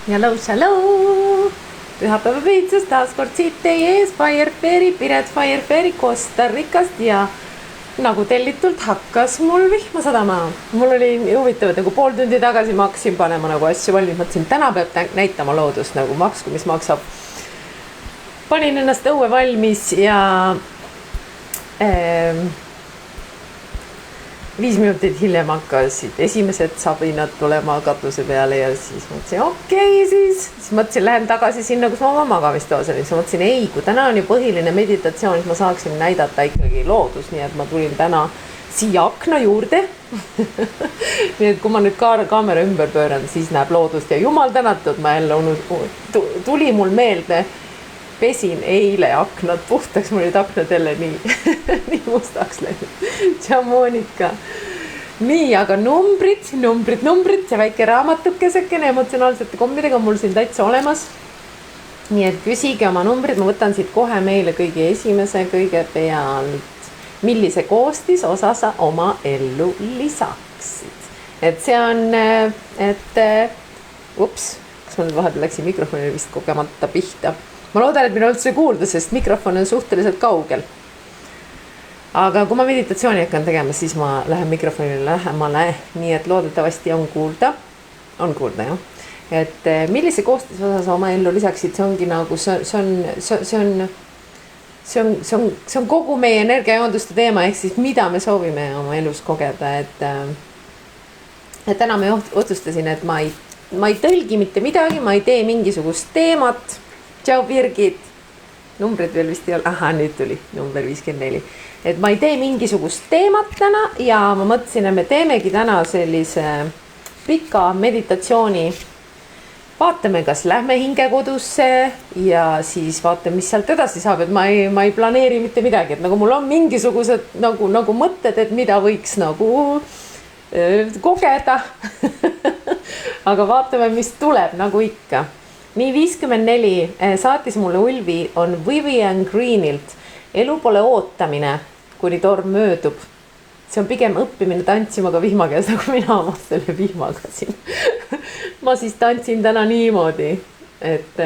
Hello! Pühapäeva piitsas taas kord siit teie ees Firefairy, Piret Firefairy Costa Ricast ja nagu tellitult hakkas mul vihma sadama. Mul oli huvitav, et nagu pool tundi tagasi ma hakkasin panema nagu asju valmis, mõtlesin, täna peab näitama loodust nagu maksku, mis maksab. Panin ennast õue valmis ja 5 minutit hiljem hakkasid esimesed sabinad tulema katuse peale ja siis mõtlesin, okei, siis mõtlesin, lähen tagasi sinna, kus ma oma magamistoas olin. Siis mõtlesin, ei, kui täna on ju põhiline meditatsioon, siis ma saaksin näidata ikkagi loodus, nii et ma tulin täna siia akna juurde. Nii et kui ma nüüd kaamera ümber pööran, siis näeb loodust ja jumal tänatud, ma jälle tuli mul meelde. Pesin eile aknad puhtaks, mul olid aknad jälle nii mustaks läinud. Tšamonika. Nii, aga numbrid, see väike raamatukesekene emotsionaalsete kommidega on mul siin täitsa olemas. Nii et küsige oma numbrid, ma võtan siit kohe meile kõige esimese kõigepealt. Millise koostis osa sa oma ellu lisaksid? Et see on, kas ma nüüd vahepeal läksin mikrofonile vist kogemata pihta. Ma loodan, et minu üldse kuulda, sest mikrofon on suhteliselt kaugel. Aga kui ma meditatsiooni hakkan tegema, siis ma lähen mikrofonile lähemale, nii et loodetavasti on kuulda. On kuulda, jah. Et millise koostis osa sa oma ellu lisaksid, see ongi nagu, see on kogu meie energiajoonduste teema, ehk siis mida me soovime oma elus kogeda. Et täna me otsustasin, et ma ei tõlgi mitte midagi, ma ei tee mingisugust teemat. Tšau, Birgit. Numbrid veel vist ei ole. Aha, nüüd tuli number 54. Et ma ei tee mingisugust teemat täna ja ma mõtlesin, et me teemegi täna sellise pika meditatsiooni. Vaatame, kas lähme hingekodusse ja siis vaatame, mis sealt edasi saab. Et ma ei planeeri mitte midagi. Et nagu mul on mingisugused nagu mõtted, et mida võiks nagu kogeda. Aga vaatame, mis tuleb nagu ikka. Nii 54 saatis mulle Ulvi on Vivian Greenilt. Elu pole ootamine, kuni torm möödub. See on pigem õppimine tantsima ka vihma käes, nagu mina oma selle vihmaga siin. Ma siis tantsin täna niimoodi, et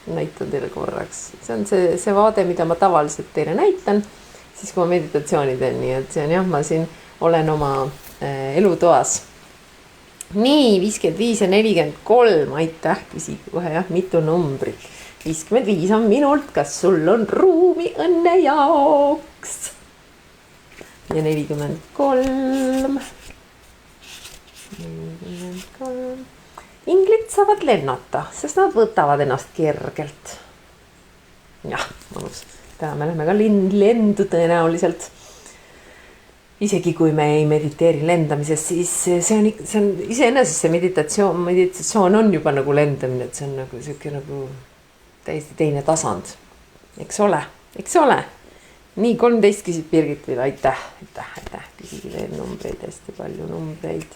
näitan teile korraks. See on see vaade, mida ma tavaliselt teile näitan, siis kui ma meditatsiooni teen. Nii et see on jah, ma siin olen oma elutoas. Nii, 55 ja 43, aitäh, küsige kohe jah, mitu numbrit. 55 on minult, kas sul on ruumi õnne jaoks? Ja 43. Inglid saavad lennata, sest nad võtavad ennast kergelt. Jah, mõnus. Täna me läheme ka lendu tõenäoliselt. Isegi kui me ei mediteeri lendamises, siis see on iseenesest see meditatsioon on juba nagu lendamine, et see on nagu selline nagu täiesti teine tasand. Eks ole. Nii, 13 küsib Birgit veel, aitäh. Küsigi veel numbreid, hästi palju numbreid.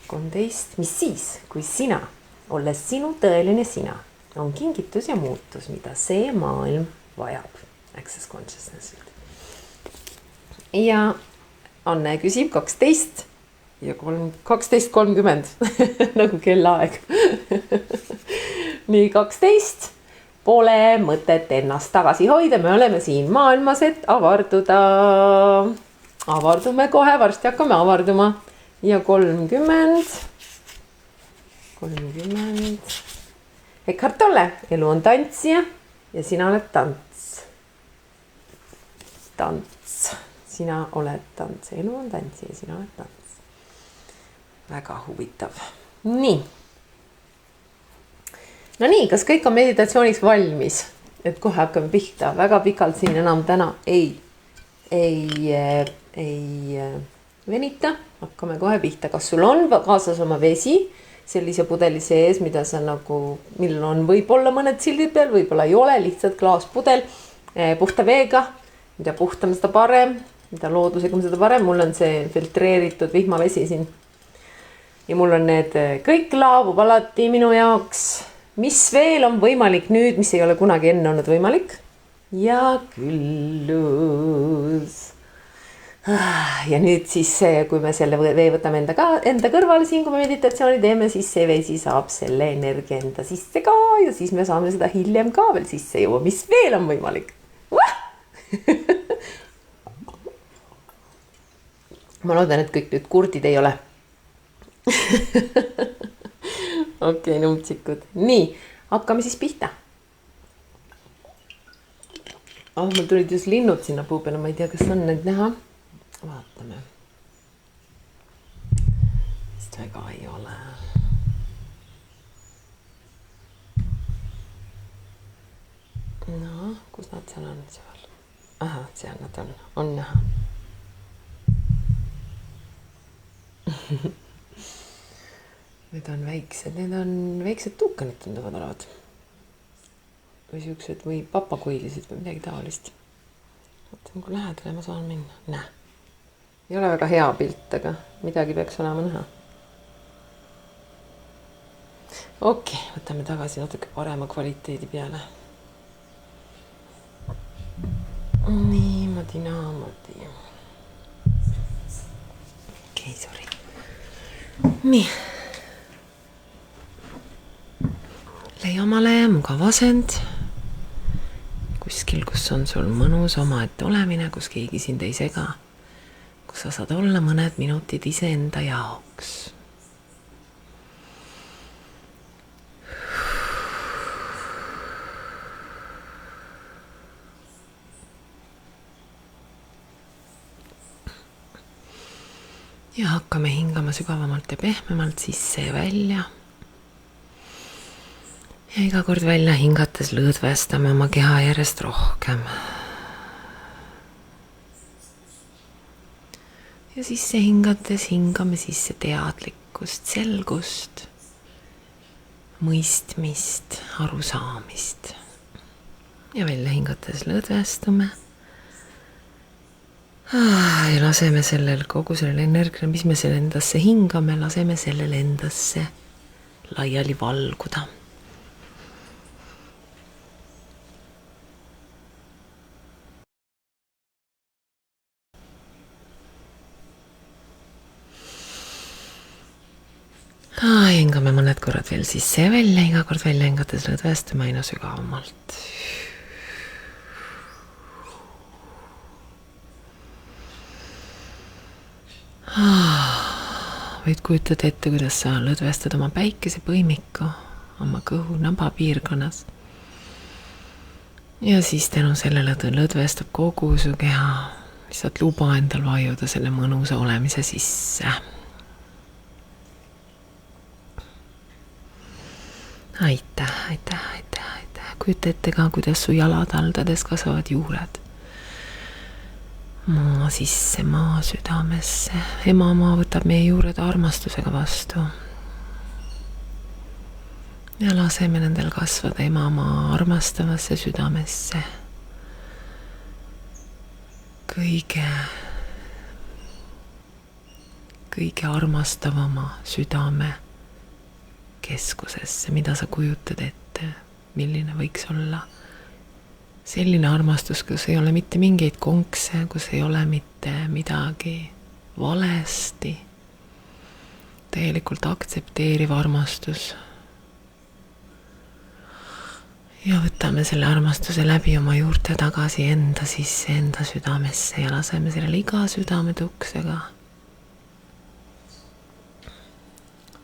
13, mis siis, kui sina, olles sinu tõeline sina, on kingitus ja muutus, mida see maailm vajab. Access consciousness. Ja Anne küsib 12 ja 12.30 nagu kellaaeg. Nii 12. Pole mõtet ennast tagasi hoida, me oleme siin maailmas, et avarduda. Avardume kohe, varsti hakkame avarduma. Ja 30. Eckhart Tolle, elu on tantsija ja sina oled tants. Sina oled tants, elu on tants ja sina oled tants. Väga huvitav. Nii. No nii, kas kõik on meditatsiooniks valmis? Et kohe hakkame pihta. Väga pikalt siin enam täna ei venita. Hakkame kohe pihta. Kas sul on kaasas oma vesi sellise pudeli sees, mida sa nagu, millel on võib-olla mõned sildid peal, võib-olla ei ole, lihtsalt klaaspudel puhta veega. Mida puhtam, seda parem. Mida loodusega seda parem, mul on see filtreeritud vihmavesi siin. Ja mul on need kõik laabub alati minu jaoks. Mis veel on võimalik nüüd, mis ei ole kunagi enne olnud võimalik? Ja küllus. Ja nüüd siis, kui me selle vee võtame enda kõrvale siin, kui me meditatsiooni teeme, siis see vesi saab selle energia enda sisse ka ja siis me saame seda hiljem ka veel sisse juua, mis veel on võimalik. Ma loodan, et kõik nüüd kurdid ei ole. Okei, numtsikud. Nii, hakkame siis pihta. Mul tulid just linnud sinna puu peale, ma ei tea, kas on neid näha. Vaatame. Vist väga ei ole. No, kus nad seal on? Aha, seal nad on näha. Need on väiksed tuukanid tunduvad olevad. Või siuksed või papagoilisid või midagi taolist. Vaatame, kui lähedale ma saan minna. Näe. Ei ole väga hea pilt, aga midagi peaks olema näha. Okei, võtame tagasi natuke parema kvaliteedi peale. Niimoodi, naamodi. Okei, sorry. Nii. Leia omale mugav asend. Kuskil, kus on sul mõnus omaette olemine, kus keegi sind ei sega. Kus sa saad olla mõned minutid iseenda jaoks. Ja hakkame hingama sügavamalt ja pehmemalt sisse ja välja. Ja iga kord välja hingates lõõdvestame oma keha järjest rohkem. Ja sisse hingates hingame sisse teadlikkust, selgust, mõistmist, arusaamist. Ja välja hingates lõõdvestume. Ja laseme kogu sellele energiale, mis me selle endasse hingame, laseme sellele endasse laiali valguda. Hingame mõned korrad veel sisse ja välja, iga kord välja hingates lõõdvestame aina sügavamalt. Võid kujutada ette, kuidas sa lõõdvestad oma päikesepõimiku oma kõhu naba piirkonnas. Ja siis tänu sellele lõõdvestab kogu su keha. Lihtsalt luba endal vajuda selle mõnusa olemise sisse. Aitäh. Kujuta ette ka, kuidas su jalad aldades kasvavad juured. Maa sisse, maa südamesse. Emamaa võtab meie juured armastusega vastu. Ja laseme nendel kasvada emamaa armastavasse südamesse. Kõige armastavama südame keskusesse, mida sa kujutad ette, milline võiks olla selline armastus, kus ei ole mitte mingeid konkse, kus ei ole mitte midagi valesti, täielikult aktsepteeriv armastus. Ja võtame selle armastuse läbi oma juurte tagasi enda sisse, enda südamesse ja laseme sellele iga südametuksega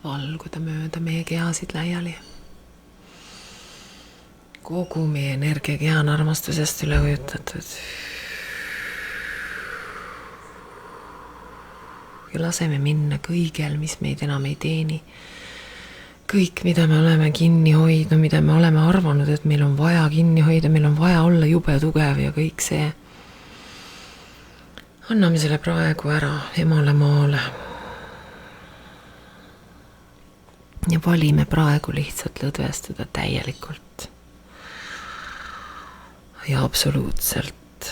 valguda mööda meie kehasid laiali. Kogu meie energiakeha on armastusest üle ujutatud. Ja laseme minna kõigel, mis meid enam ei teeni. Kõik, mida me oleme kinni hoidnud, mida me oleme arvanud, et meil on vaja kinni hoida, meil on vaja olla jube tugev ja kõik see. Anname selle praegu ära emale maale. Ja valime praegu lihtsalt lõdvestuda täielikult. Ja absoluutselt.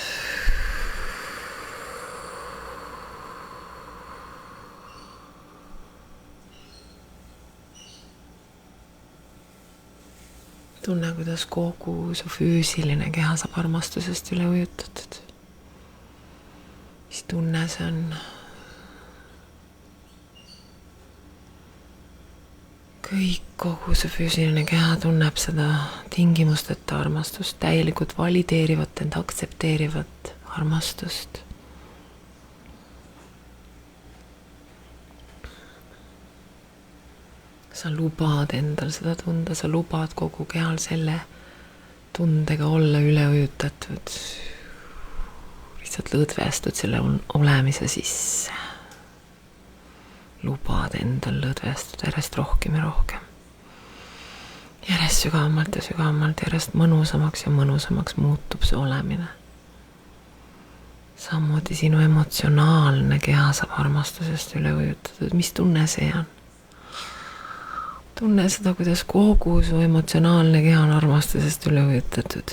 Tunne, kuidas kogu su füüsiline keha saab armastusest üle ujutatud. Mis tunne see on? Kogu see füüsiline keha tunneb seda tingimusteta armastust, täielikult valideerivat, end aktsepteerivat armastust. Sa lubad endal seda tunda, sa lubad kogu kehal selle tundega olla üle ujutatud. Lihtsalt lõdvestud selle olemise sisse. Lubad endal lõdvestuda järjest rohkem ja rohkem. Järjest sügavamalt ja sügavamalt, järjest mõnusamaks ja mõnusamaks muutub see olemine. Samuti sinu emotsionaalne keha saab armastusest üle ujutatud. Mis tunne see on? Tunne seda, kuidas kogu su emotsionaalne keha on armastusest üle ujutatud.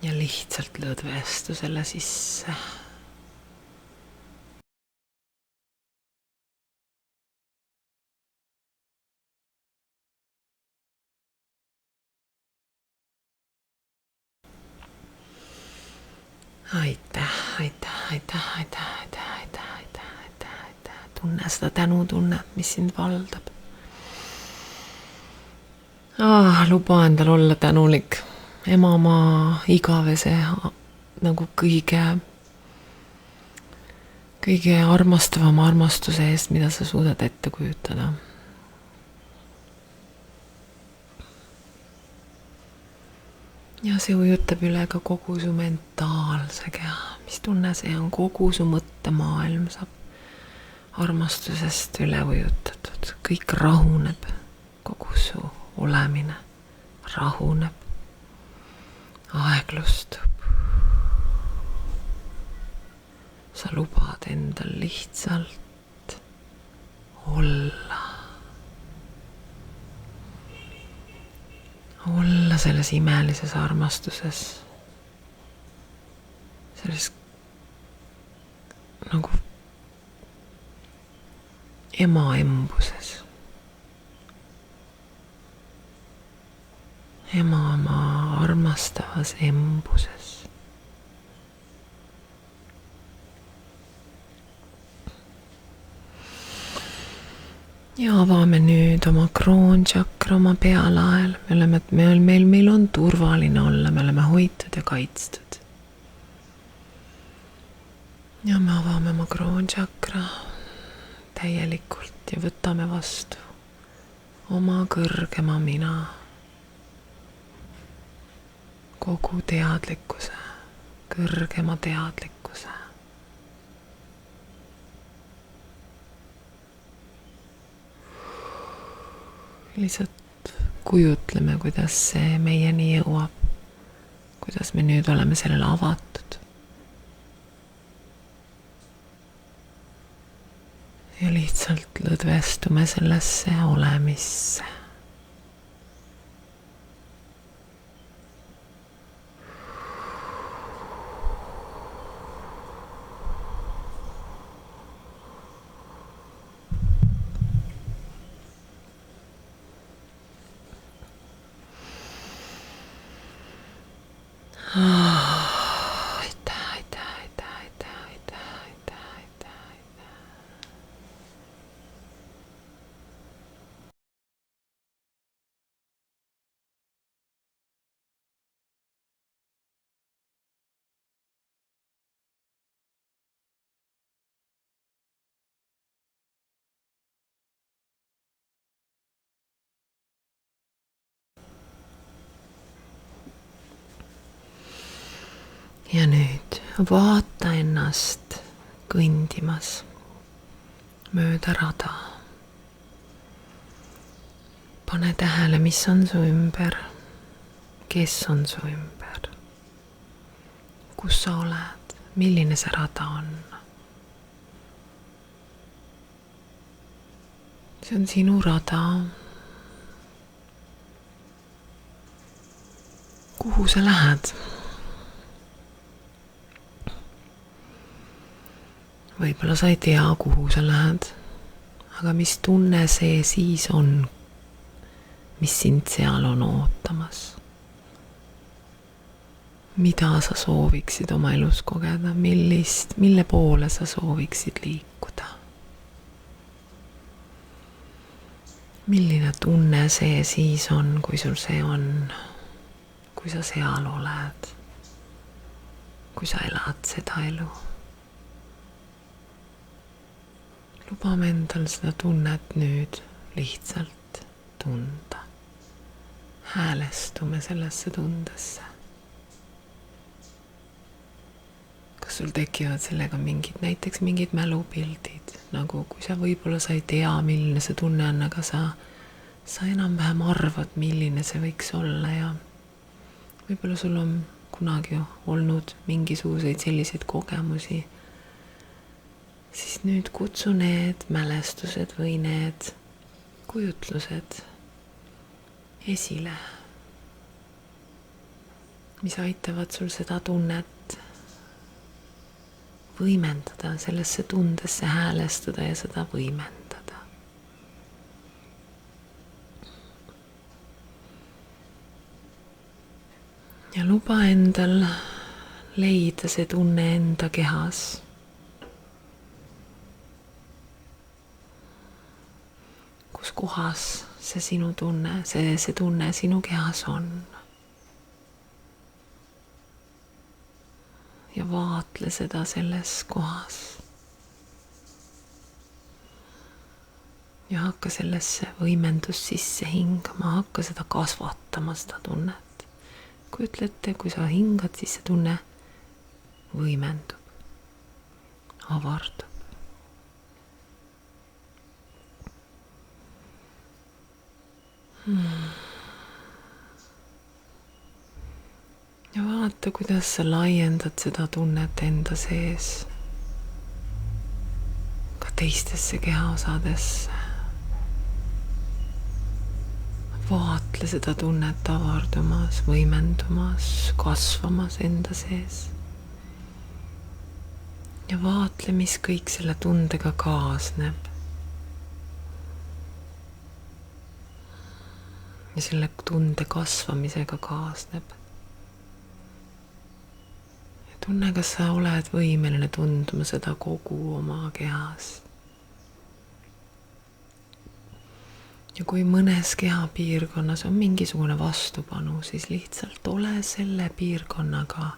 Ja lihtsalt lõdvestu selle sisse. Aitäh. Tunne seda tänutunnet, mis sind valdab. Luba endal olla tänulik. Emamaa igavese nagu kõige armastavama armastuse eest, mida sa suudad ette kujutada. Ja see ujutab üle ka kogu su mentaalse keha. Mis tunne see on? Kogu su mõttemaailm saab armastusest üle ujutatud. Kõik rahuneb, kogu su olemine rahuneb, aeglustub. Sa lubad endal lihtsalt olla selles imelises armastuses, selles nagu ema embuses, ema oma armastavas embuses. Ja avame nüüd oma kroonchakra oma pealael. Meil on turvaline olla, me oleme hoitud ja kaitstud. Ja me avame oma kroonchakra täielikult ja võtame vastu oma kõrgema mina, kogu teadlikkuse, kõrgema teadlikkuse. Lihtsalt kujutleme, kuidas see meieni jõuab, kuidas me nüüd oleme sellele avatud. Ja lihtsalt lõdvestume sellesse olemisse. Ja nüüd vaata ennast kõndimas mööda rada. Pane tähele, mis on su ümber, kes on su ümber, kus sa oled, milline see rada on. See on sinu rada. Kuhu sa lähed? Võib-olla sa ei tea, kuhu sa lähed, aga mis tunne see siis on, mis sind seal on ootamas? mida sa sooviksid oma elus kogeda, mille poole sa sooviksid liikuda. Milline tunne see siis on, kui sul see on, kui sa seal oled, kui sa elad seda elu. Lubame endal seda tunnet nüüd lihtsalt tunda. Häälestume sellesse tundesse. Kas sul tekivad sellega näiteks mingid mälupildid, nagu kui sa võib-olla sa ei tea, milline see tunne on, aga sa enam-vähem arvad, milline see võiks olla ja võib-olla sul on kunagi olnud mingisuguseid selliseid kogemusi, siis nüüd kutsu need mälestused või need kujutlused esile, mis aitavad sul seda tunnet võimendada, sellesse tundesse häälestuda ja seda võimendada. Ja luba endal leida see tunne enda kehas. Kus kohas see sinu tunne, see tunne sinu kehas on. Ja vaatle seda selles kohas. Ja hakka sellesse võimendus sisse hingama, hakka seda kasvatama, seda tunnet. Kujutlete, kui sa hingad, siis see tunne võimendub, avardub. Ja vaata, kuidas sa laiendad seda tunnet enda sees ka teistesse kehaosadesse. Vaatle seda tunnet avardumas, võimendumas, kasvamas enda sees. Ja vaatle, mis kõik selle tundega kaasneb. Ja selle tunde kasvamisega kaasneb. Tunne, kas sa oled võimeline tundma seda kogu oma kehas. Ja kui mõnes kehapiirkonnas on mingisugune vastupanu, siis lihtsalt ole selle piirkonnaga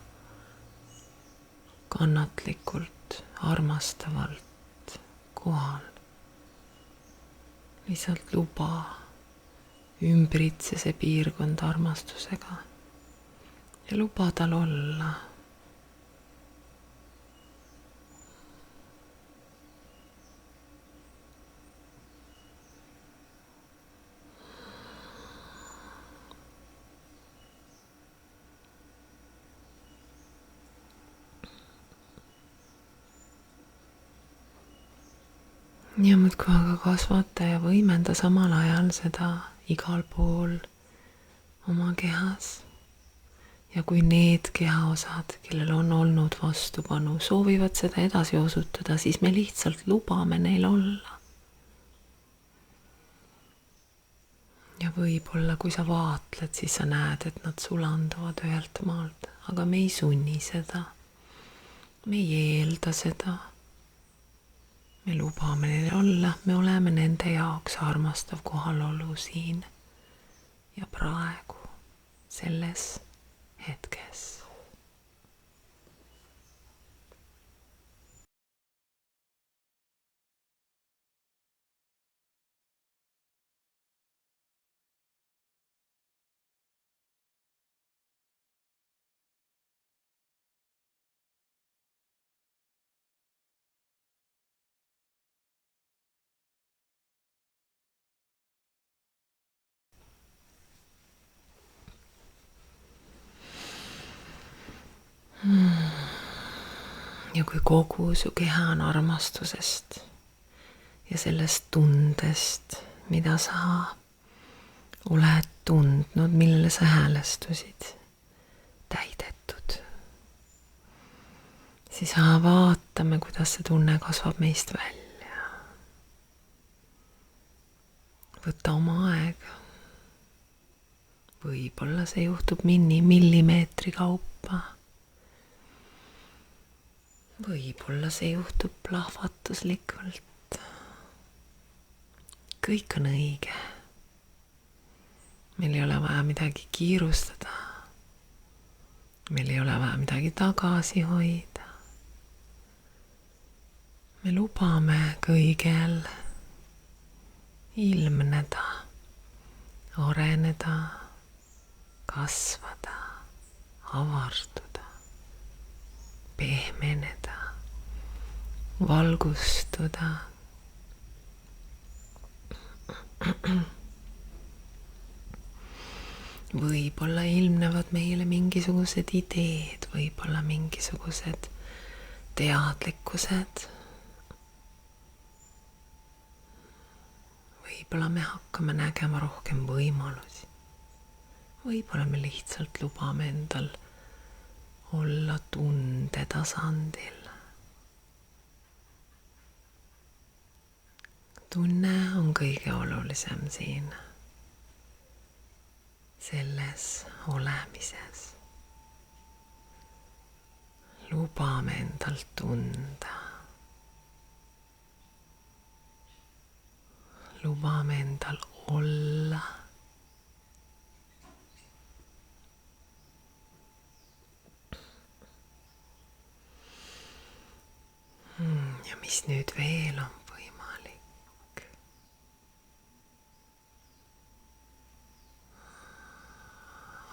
kannatlikult, armastavalt kohal. Lihtsalt luba ümbritse see piirkond armastusega ja luba tal olla. Ja muudkui aga kasvata ja võimenda samal ajal seda igal pool oma kehas. Ja kui need kehaosad, kellel on olnud vastupanu, soovivad seda edasi osutada, siis me lihtsalt lubame neil olla. Ja võib-olla, kui sa vaatled, siis sa näed, et nad sulanduvad ühelt maalt, aga me ei sunni seda. Me ei eelda seda. Me lubame neil olla, me oleme nende jaoks armastav kohalolu siin ja praegu, selles hetkes. Ja kui kogu su keha on armastusest ja sellest tundest, mida sa oled tundnud, millele sa häälestusid, täidetud, siis vaatame, kuidas see tunne kasvab meist välja. Võta oma aega. Võib-olla see juhtub millimeetri kaupa. Võib-olla see juhtub plahvatuslikult. Kõik on õige. Meil ei ole vaja midagi kiirustada. Meil ei ole vaja midagi tagasi hoida. Me lubame kõigel ilmneda, areneda, kasvada, avarduda, pehmeneda, valgustuda. Võib-olla ilmnevad meile mingisugused ideed, võib-olla mingisugused teadlikkused. Võib-olla me hakkame nägema rohkem võimalusi. Võib-olla me lihtsalt lubame endal olla tunde tasandil. Tunne on kõige olulisem siin, selles olemises. Lubame endal tunda. Lubame endal olla. Ja mis nüüd veel on võimalik?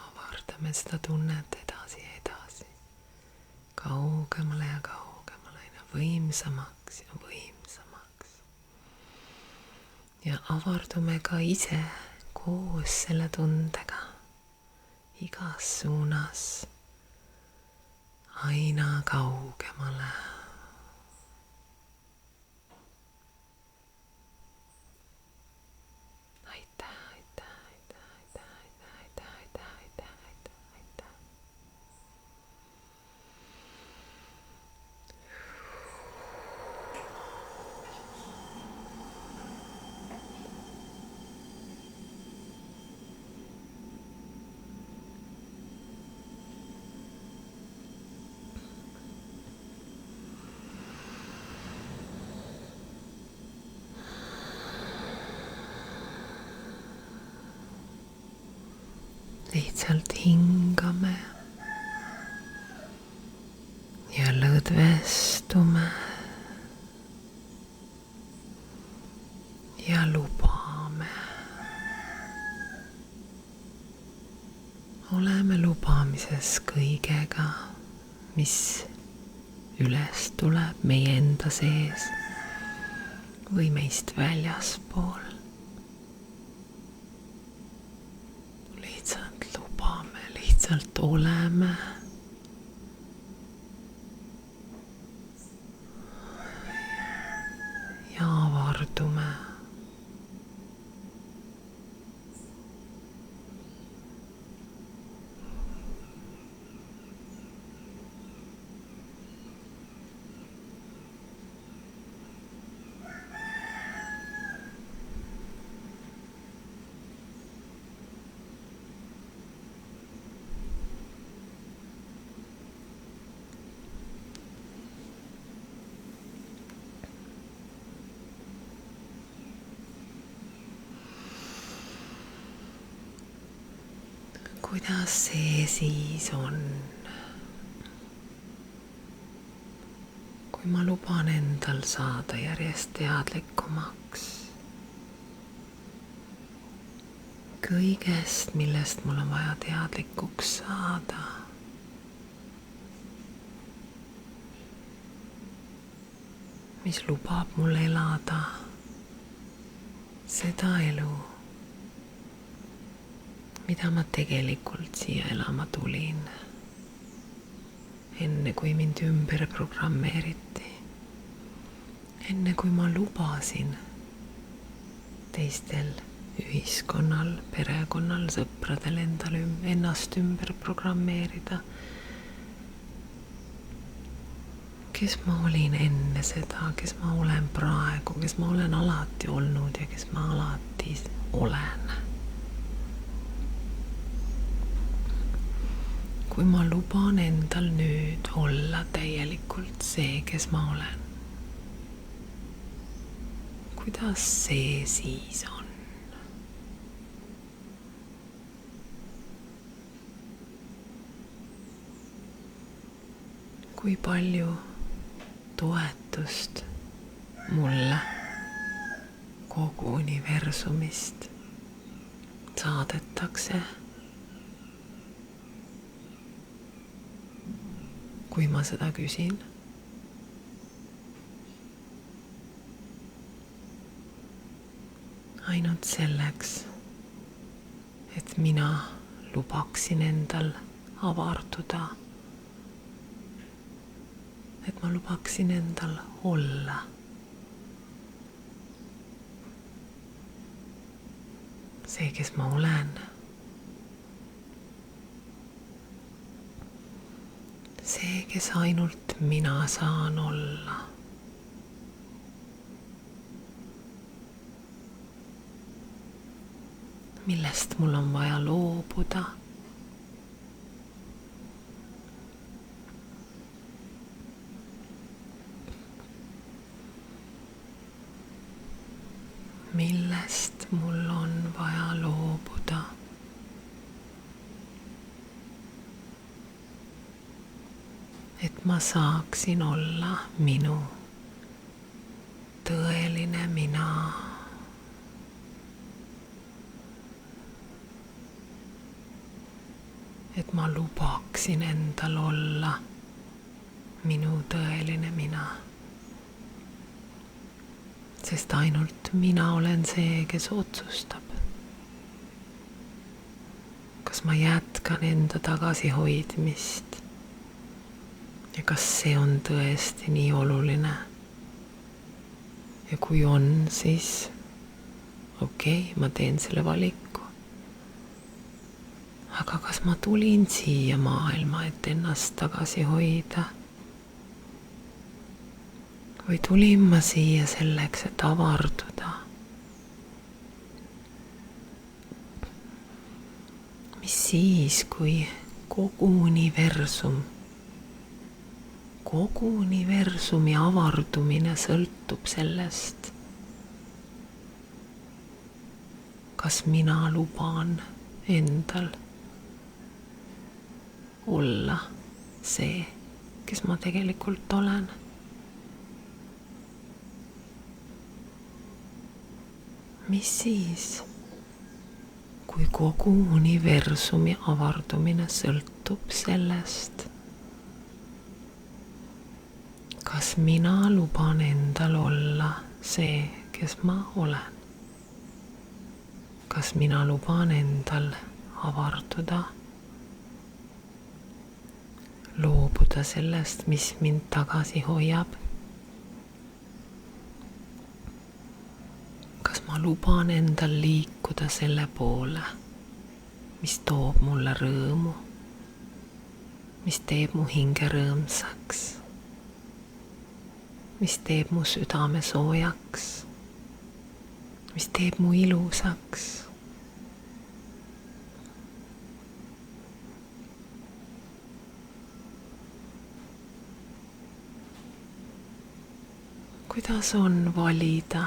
Avardame seda tunnet edasi ja edasi. Kaugemale ja kaugemale, aina võimsamaks ja võimsamaks. Ja avardume ka ise koos selle tundega igas suunas aina kaugemale. Lihtsalt hingame ja lõdvestume ja lubame. Oleme lubamises kõigega, mis üles tuleb meie enda sees või meist väljaspool. Lihtsalt oleme ja avardume. Kuidas see siis on, kui ma luban endal saada järjest teadlikumaks kõigest, millest mul on vaja teadlikuks saada. Mis lubab mul elada seda elu, mida ma tegelikult siia elama tulin, enne kui mind ümber programmeeriti, enne kui ma lubasin teistel ühiskonnal, perekonnal, sõpradel endale ennast ümber programmeerida. Kes ma olin enne seda, kes ma olen praegu, kes ma olen alati olnud ja kes ma alati olen. kui ma luban endal nüüd olla täielikult see, kes ma olen, kuidas see siis on? Kui palju toetust mulle kogu universumist saadetakse, kui ma seda küsin. Ainult selleks, et mina lubaksin endal avarduda, et ma lubaksin endal olla. See, kes ma olen. See, kes ainult mina saan olla. Millest mul on vaja loobuda. Millest mul on vaja loobuda. Et ma saaksin olla minu tõeline mina. Et ma lubaksin endal olla minu tõeline mina. Sest ainult mina olen see, kes otsustab. Kas ma jätkan enda tagasihoidmist ja kas see on tõesti nii oluline. Ja kui on, siis okei, ma teen selle valiku. Aga kas ma tulin siia maailma, et ennast tagasi hoida? Või tulin ma siia selleks, et avarduda? Mis siis, kui kogu universumi avardumine sõltub sellest, kas mina luban endal olla see, kes ma tegelikult olen. Mis siis, kui kogu universumi avardumine sõltub sellest, kas mina luban endal olla see, kes ma olen? Kas mina luban endal avarduda? Loobuda sellest, mis mind tagasi hoiab? Kas ma luban endal liikuda selle poole, mis toob mulle rõõmu, mis teeb mu hinge rõõmsaks, mis teeb mu südame soojaks, mis teeb mu ilusaks? Kuidas on valida,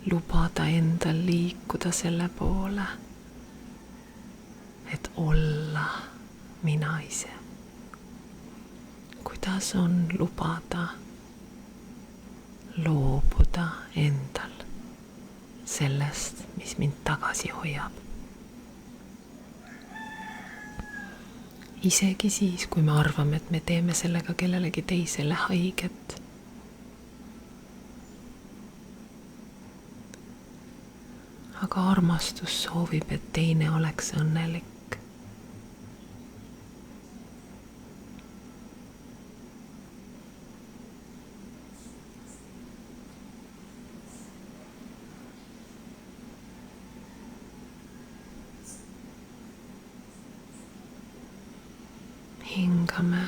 lubada endal liikuda selle poole, et olla mina ise? Kuidas on lubada, loobuda endal sellest, mis mind tagasi hoiab? Isegi siis, kui me arvame, et me teeme sellega kellelegi teisele haiget. Aga armastus soovib, et teine oleks õnnelik. Hingame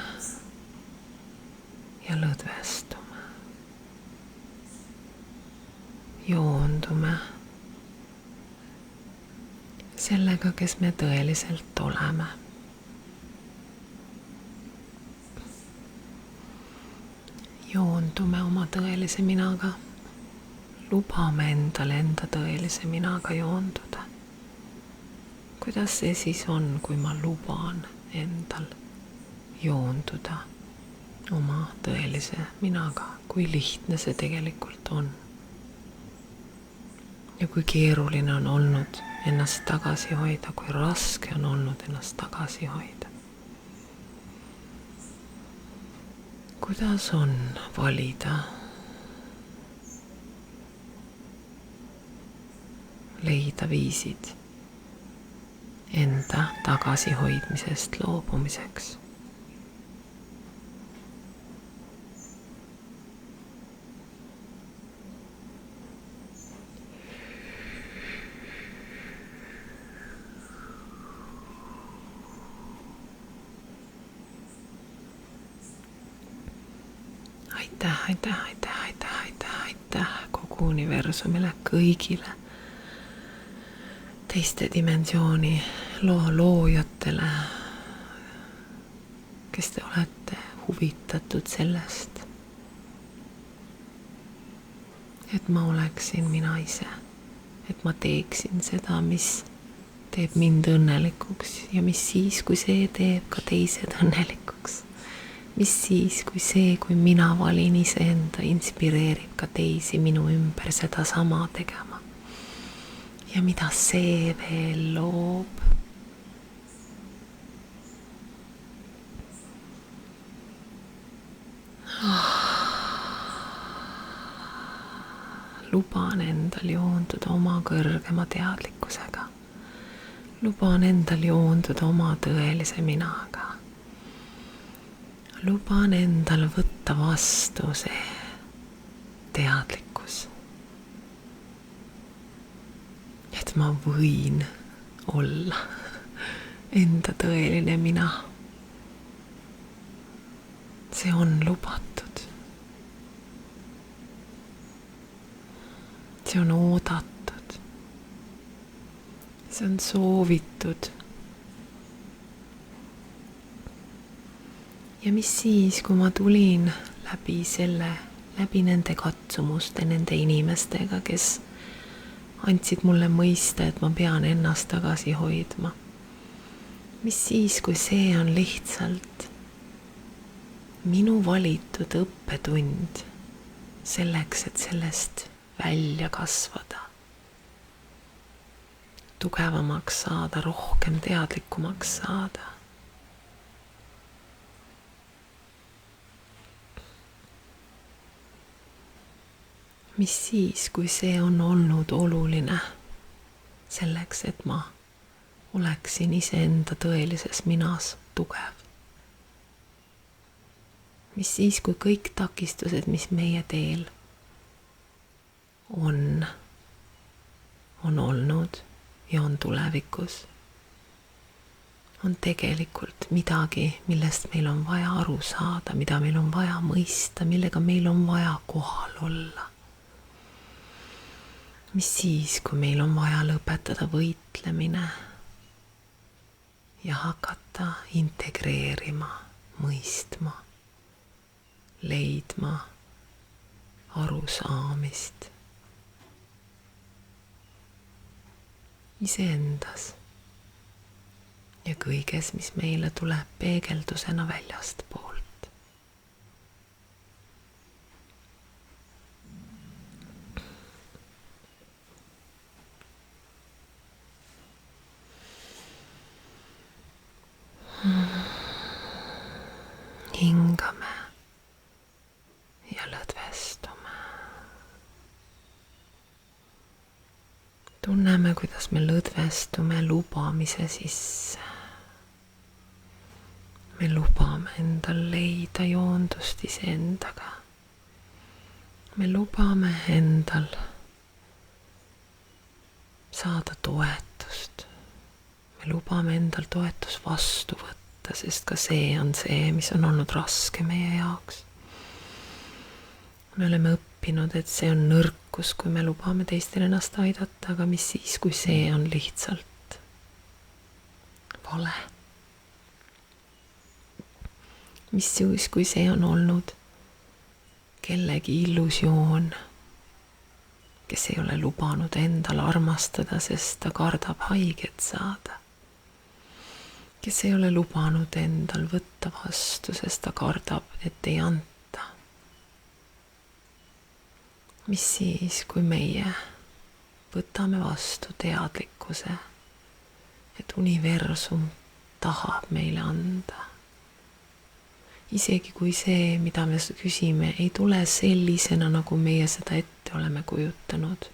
ja lõdvestume. Joondume sellega, kes me tõeliselt oleme. joondume oma tõelise minaga. Lubame endale enda tõelise minaga joonduda. Kuidas see siis on, kui ma luban endal joonduda oma tõelise minaga? Kui lihtne see tegelikult on? Ja kui keeruline on olnud ennast tagasi hoida, kui raske on olnud ennast tagasi hoida. Kuidas on valida, leida viisid enda tagasihoidmisest loobumiseks? Aitäh kogu universumile, kõigile teiste dimensiooni loojatele, kes te olete huvitatud sellest, et ma oleksin mina ise, et ma teeksin seda, mis teeb mind õnnelikuks ja mis siis, kui see teeb ka teised õnnelikuks. Mis siis, kui mina valin iseenda, inspireerib ka teisi minu ümber seda sama tegema. Ja mida see veel loob? Luban endal joonduda oma kõrgema teadlikkusega. Luban endal joonduda oma tõelise minaga. Luban endal võtta vastu see teadlikkus, et ma võin olla enda tõeline mina. See on lubatud. See on oodatud. See on soovitud. Ja mis siis, kui ma tulin läbi nende katsumuste, nende inimestega, kes andsid mulle mõista, et ma pean ennast tagasi hoidma. Mis siis, kui see on lihtsalt minu valitud õppetund selleks, et sellest välja kasvada, tugevamaks saada, rohkem teadlikumaks saada. Mis siis, kui see on olnud oluline selleks, et ma oleksin iseenda tõelises minas tugev? Mis siis, kui kõik takistused, mis meie teel on olnud ja on tulevikus, on tegelikult midagi, millest meil on vaja aru saada, mida meil on vaja mõista, millega meil on vaja kohal olla? Mis siis, kui meil on vaja lõpetada võitlemine ja hakata integreerima, mõistma, leidma arusaamist iseendas ja kõiges, mis meile tuleb peegeldusena väljast poolt. Hingame ja lõdvestume. Tunneme, kuidas me lõdvestume lubamise sisse. Me lubame endal leida joondust iseendaga. Me lubame endal saada toetust. Me lubame endal toetus vastu võtta. Sest ka see on see, mis on olnud raske meie jaoks. Me oleme õppinud, et see on nõrkus, kui me lubame teistel ennast aidata, aga mis siis, kui see on lihtsalt vale? Mis siis, kui see on olnud kellegi illusioon, kes ei ole lubanud endal armastada, sest ta kardab haiget saada. Kes ei ole lubanud endal võtta vastu, sest ta kardab, et ei anta. Mis siis, kui meie võtame vastu teadlikkuse, et universum tahab meile anda. Isegi kui see, mida me küsime, ei tule sellisena, nagu meie seda ette oleme kujutanud.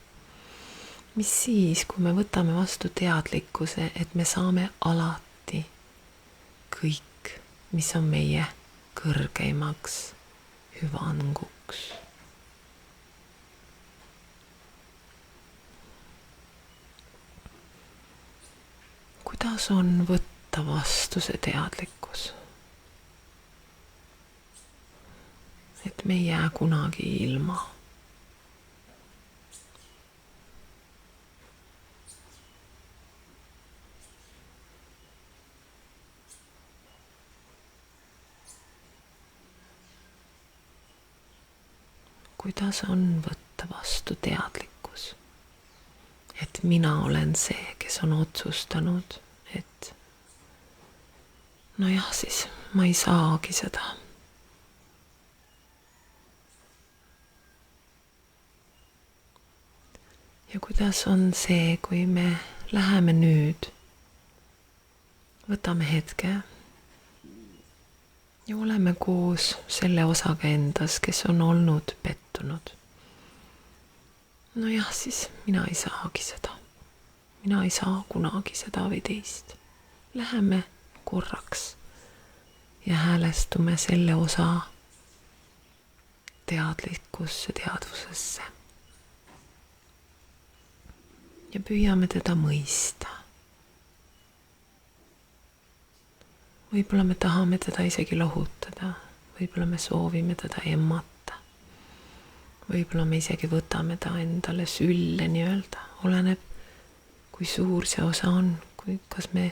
Mis siis, kui me võtame vastu teadlikkuse, et me saame alati kõik, mis on meie kõrgeimaks hüvanguks. Kuidas on võtta vastu see teadlikkus? Et me ei jää kunagi ilma. Kuidas on võtta vastu teadlikkus? Et mina olen see, kes on otsustanud, et nojah, siis ma ei saagi seda. Ja kuidas on see, kui me läheme nüüd, võtame hetke ja oleme koos selle osaga endas, kes on olnud pettunud. Nojah, siis mina ei saagi seda. Mina ei saa kunagi seda või teist. Läheme korraks ja häälestume selle osa teadlikkusse, teadvusesse. Ja püüame teda mõista. Võib-olla me tahame teda isegi lohutada. Võib-olla me soovime teda emmata. Võib-olla me isegi võtame ta endale sülle nii-öelda. Oleneb, kui suur see osa on. Kas me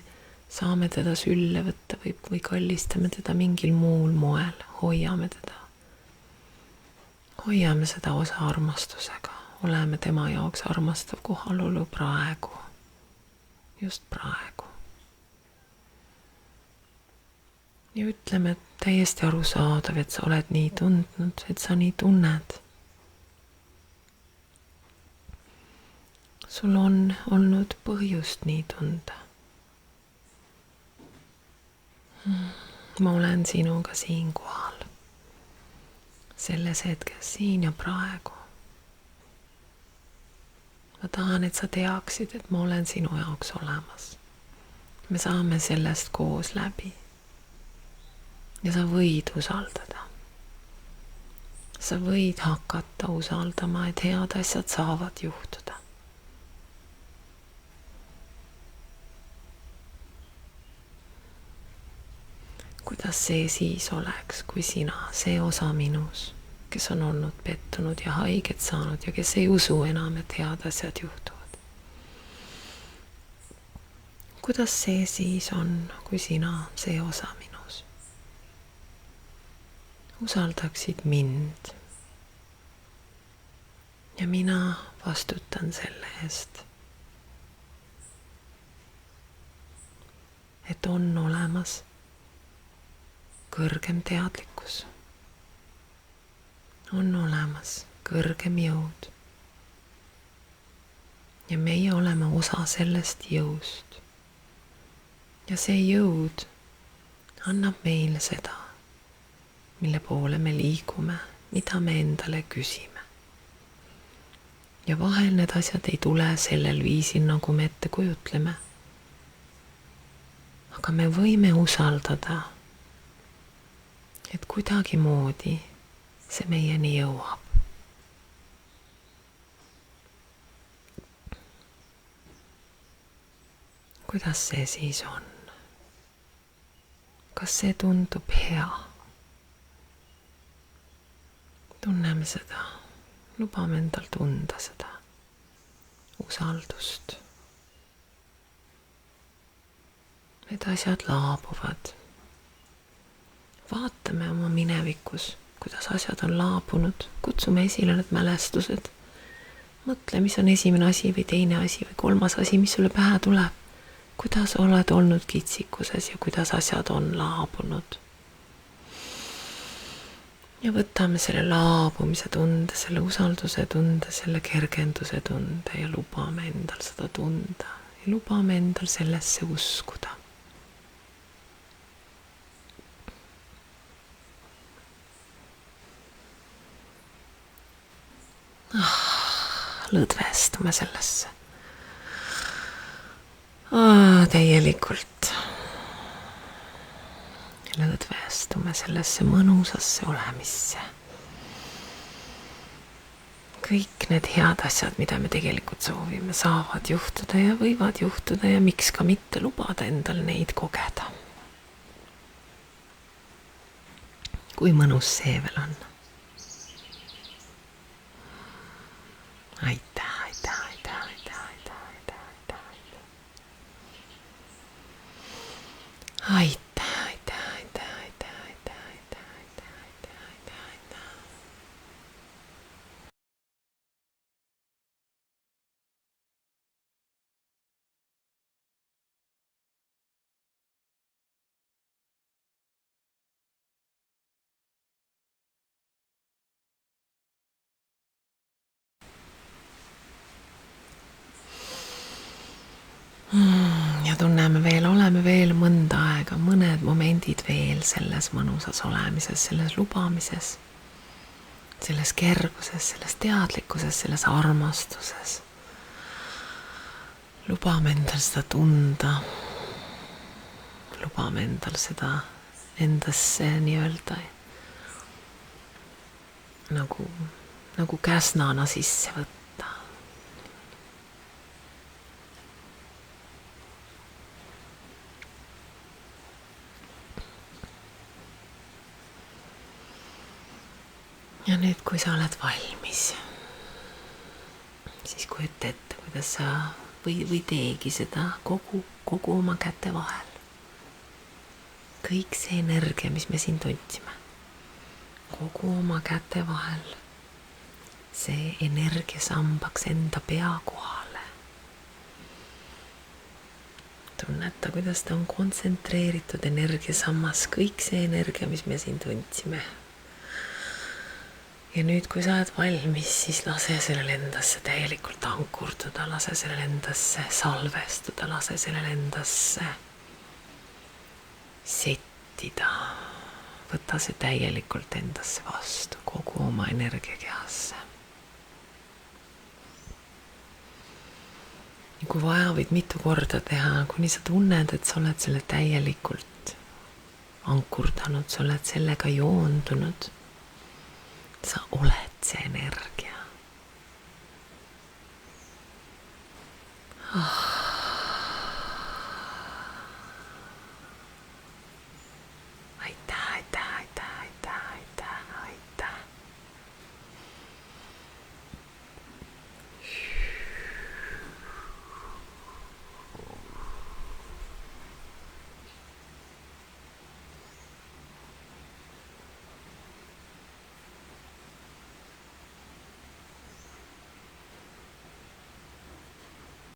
saame teda sülle võtta või kallistame teda mingil muul moel. Hoiame teda. Hoiame seda osa armastusega. Oleme tema jaoks armastav kohalolu praegu. Just praegu. Ja ütleme täiesti arusaadav, et sa oled nii tundnud, et sa nii tunned. Sul on olnud põhjust nii tunda. Ma olen sinuga siin kohal. Selles hetkes, siin ja praegu. Ma tahan, et sa teaksid, et ma olen sinu jaoks olemas. Me saame sellest koos läbi. Ja sa võid usaldada. Sa võid hakata usaldama, et head asjad saavad juhtuda. Kuidas see siis oleks, kui sina, see osa minus, kes on olnud pettunud ja haiget saanud ja kes ei usu enam, et head asjad juhtuvad. Kuidas see siis on, kui sina, see osa minus, usaldaksid mind ja mina vastutan selle eest, et on olemas kõrgem teadlikkus. On olemas kõrgem jõud. Ja meie oleme osa sellest jõust. Ja see jõud annab meile seda, mille poole me liigume, mida me endale küsime. Ja vahel need asjad ei tule sellel viisil, nagu me ette kujutleme. Aga me võime usaldada, et kuidagi moodi see meieni jõuab. Kuidas see siis on? Kas see tundub hea? Tunneme seda, lubame endal tunda seda usaldust. Need asjad laabuvad. Vaatame oma minevikus, kuidas asjad on laabunud, kutsume esile need mälestused. Mõtle, mis on esimene asi või teine asi või kolmas asi, mis sulle pähe tuleb. Kuidas oled olnud kitsikuses ja kuidas asjad on laabunud. Ja võtame selle laabumise tunde, selle usalduse tunde, selle kergenduse tunde ja lubame endal seda tunda. Ja lubame endal sellesse uskuda. Lõdvestume sellesse. Täielikult. Lõdvestume sellesse mõnusasse olemisse. Kõik need head asjad, mida me tegelikult soovime, saavad juhtuda ja võivad juhtuda ja miks ka mitte lubada endal neid kogeda. Kui mõnus see veel on. Aitäh. Ja tunneme veel, oleme veel mõnda aega, mõned momendid veel selles mõnusas olemises, selles lubamises, selles kerguses, selles teadlikkuses, selles armastuses. Lubame endal seda tunda, lubame endal seda endasse nii-öelda nagu käsnana sisse võtta. Ja nüüd, kui sa oled valmis, siis kujuta ette, kuidas sa või teegi seda kogu oma käte vahel. Kõik see energia, mis me siin tundsime, kogu oma käte vahel, see energia sambaks enda pea kohale. Tunneta, kuidas ta on kontsentreeritud energiasammas, kõik see energia, mis me siin tundsime. Ja nüüd, kui sa oled valmis, siis lase sellele endasse täielikult ankurduda, lase sellele endasse salvestuda, lase sellele endasse settida. Võta see täielikult endasse vastu, kogu oma energiakehasse. Ja kui vaja, võid mitu korda teha, kuni sa tunned, et sa oled selle täielikult ankurdanud, sa oled sellega joondunud. Sa oled see energia.